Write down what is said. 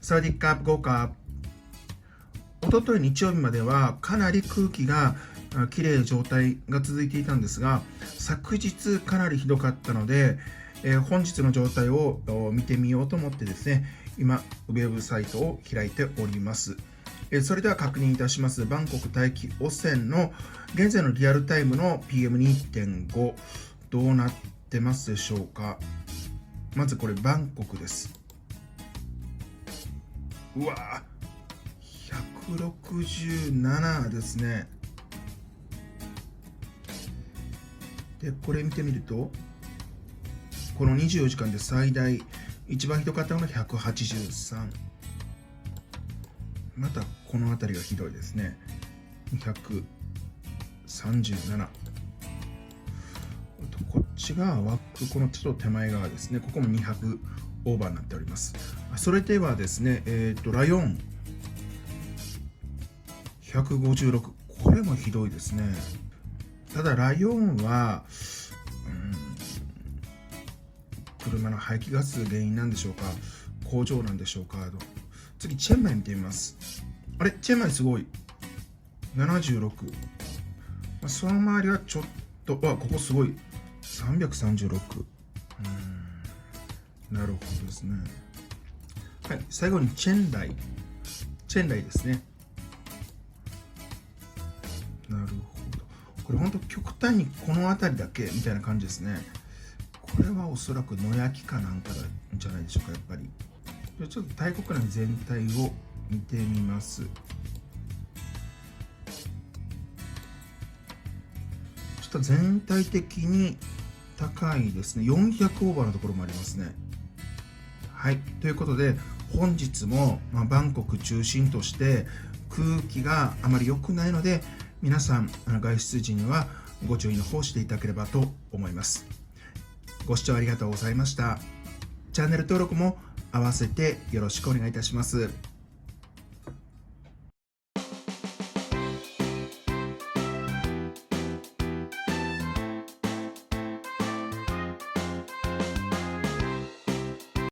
サワディーカープ、ゴーカープ。おととい日曜日まではかなり空気がきれいな状態が続いていたんですが、昨日かなりひどかったので、本日の状態を見てみようと思ってですね、今ウェブサイトを開いております。それでは確認いたします。バンコク大気汚染の現在のリアルタイムの PM2.5 どうなってますでしょうか。まずこれバンコクです。うわー、167ですね。でこれ見てみると、この24時間で最大一番ひどかったのが183。またこの辺りがひどいですね。237。こっちが枠、このちょっと手前側ですね。ここも200オーバーになっております。それではですね、ライオン156。これもひどいですね。ただライオンは、車の排気ガス原因なんでしょうか、工場なんでしょうか。次チェンマイ見てみます。あれ、チェンマイすごい76。その周りはちょっと、ここすごい336。なるほどですね。はい、最後にチェンライですね。なるほど。これ本当極端にこの辺りだけみたいな感じですね。これはおそらく野焼きかなんかじゃないでしょうか、やっぱり。ちょっと大国内全体を見てみます。ちょっと全体的に高いですね。400オーバーのところもありますね。はい、ということで本日も、バンコク中心として空気があまり良くないので、皆さん外出時にはご注意の方していただければと思います。ご視聴ありがとうございました。チャンネル登録も合わせてよろしくお願いいたします。